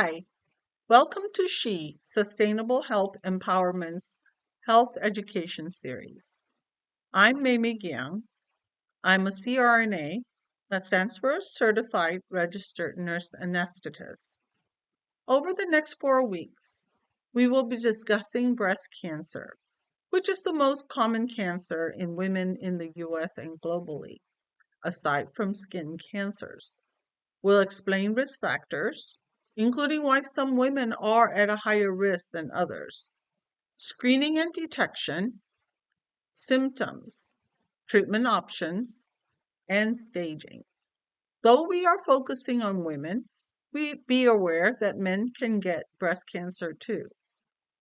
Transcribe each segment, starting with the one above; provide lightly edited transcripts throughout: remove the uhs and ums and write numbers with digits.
Hi, welcome to SHE, Sustainable Health Empowerment's Health Education Series. I'm Mei Gyang. I'm a CRNA, that stands for Certified Registered Nurse Anesthetist. Over the next 4 weeks, we will be discussing breast cancer, which is the most common cancer in women in the US and globally, aside from skin cancers. We'll explain risk factors, including why some women are at a higher risk than others, screening and detection, symptoms, treatment options, and staging. Though we are focusing on women, we be aware that men can get breast cancer too,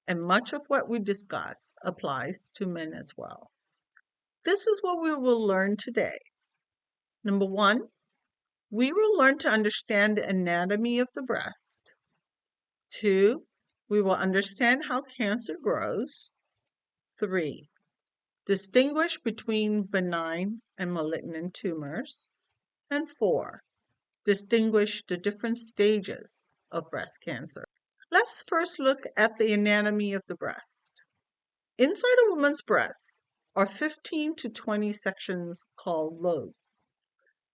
and much of what we discuss applies to men as well. This is what we will learn today. Number one, we will learn to understand the anatomy of the breast. 2, we will understand how cancer grows. 3, distinguish between benign and malignant tumors. And 4, distinguish the different stages of breast cancer. Let's first look at the anatomy of the breast. Inside a woman's breast are 15 to 20 sections called lobes.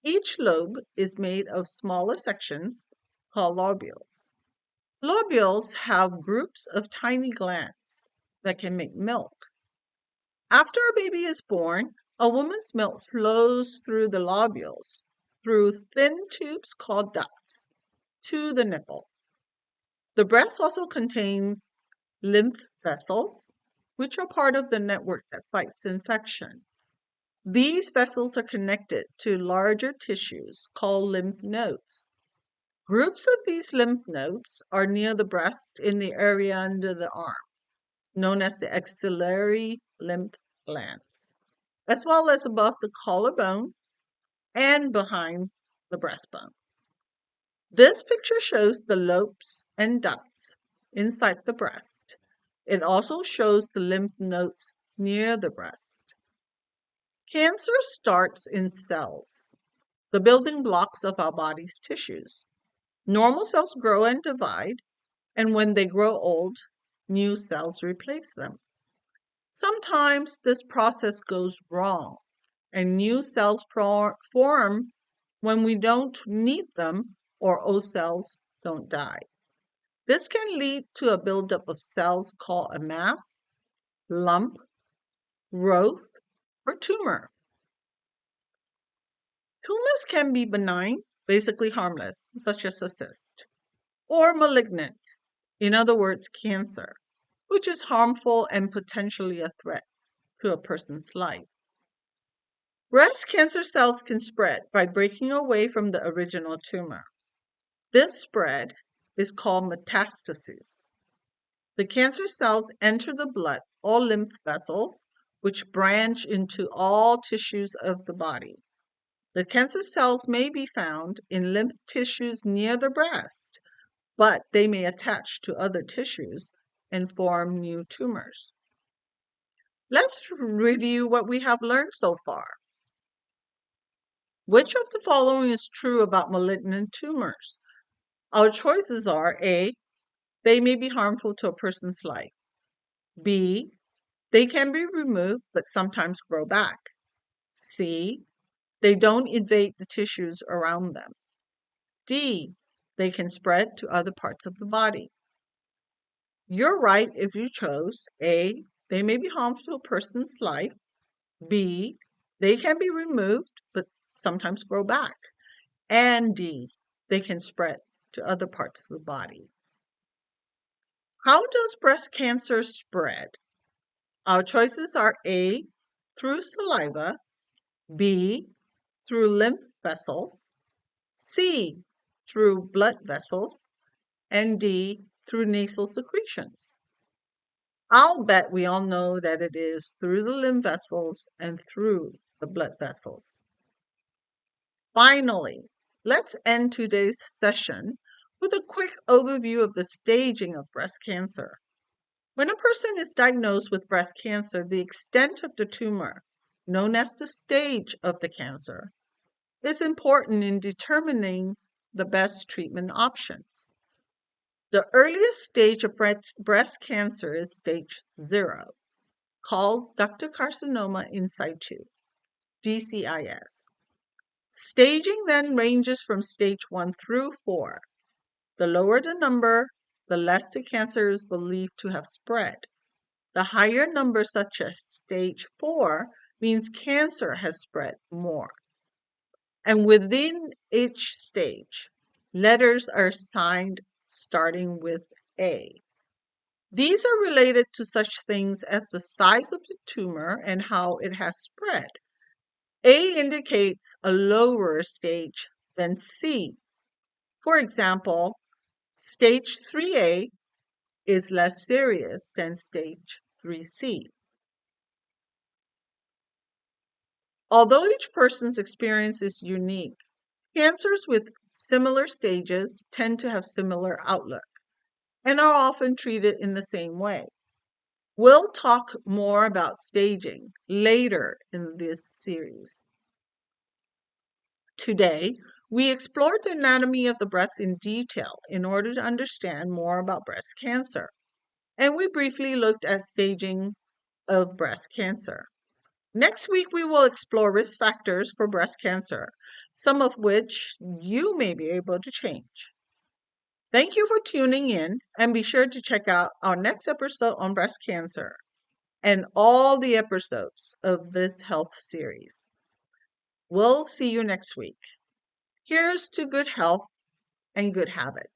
Each lobe is made of smaller sections called lobules. Lobules have groups of tiny glands that can make milk. After a baby is born, a woman's milk flows through the lobules, through thin tubes called ducts, to the nipple. The breast also contains lymph vessels, which are part of the network that fights infection. These vessels are connected to larger tissues called lymph nodes. Groups of these lymph nodes are near the breast in the area under the arm, known as the axillary lymph glands, as well as above the collarbone and behind the breastbone. This picture shows the lobes and ducts inside the breast. It also shows the lymph nodes near the breast. Cancer starts in cells, the building blocks of our body's tissues. Normal cells grow and divide, and when they grow old, new cells replace them. Sometimes this process goes wrong, and new cells form when we don't need them or old cells don't die. This can lead to a buildup of cells called a mass, lump, growth, or tumor. Tumors can be benign, basically harmless, such as a cyst, or malignant, in other words, cancer, which is harmful and potentially a threat to a person's life. Breast cancer cells can spread by breaking away from the original tumor. This spread is called metastasis. The cancer cells enter the blood or lymph vessels, which branch into all tissues of the body. The cancer cells may be found in lymph tissues near the breast, but they may attach to other tissues and form new tumors. Let's review what we have learned so far. Which of the following is true about malignant tumors? Our choices are A, they may be harmful to a person's life. B, they can be removed but sometimes grow back. C, they don't invade the tissues around them. D, they can spread to other parts of the body. You're right if you chose A, they may be harmful to a person's life. B, they can be removed but sometimes grow back. And D, they can spread to other parts of the body. How does breast cancer spread? Our choices are A, through saliva, B, through lymph vessels, C, through blood vessels, and D, through nasal secretions. I'll bet we all know that it is through the lymph vessels and through the blood vessels. Finally, let's end today's session with a quick overview of the staging of breast cancer. When a person is diagnosed with breast cancer, the extent of the tumor, known as the stage of the cancer, is important in determining the best treatment options. The earliest stage of breast cancer is stage 0, called ductal carcinoma in situ, DCIS. Staging then ranges from stage 1 through 4. The lower the number, the less the cancer is believed to have spread. The higher number, such as stage 4, means cancer has spread more. And within each stage, letters are signed starting with A. These are related to such things as the size of the tumor and how it has spread. A indicates a lower stage than C. For example, stage 3A is less serious than stage 3C. Although each person's experience is unique, cancers with similar stages tend to have similar outlook and are often treated in the same way. We'll talk more about staging later in this series. Today, we explored the anatomy of the breast in detail in order to understand more about breast cancer, and we briefly looked at staging of breast cancer. Next week, we will explore risk factors for breast cancer, some of which you may be able to change. Thank you for tuning in, and be sure to check out our next episode on breast cancer and all the episodes of this health series. We'll see you next week. Here's to good health and good habits.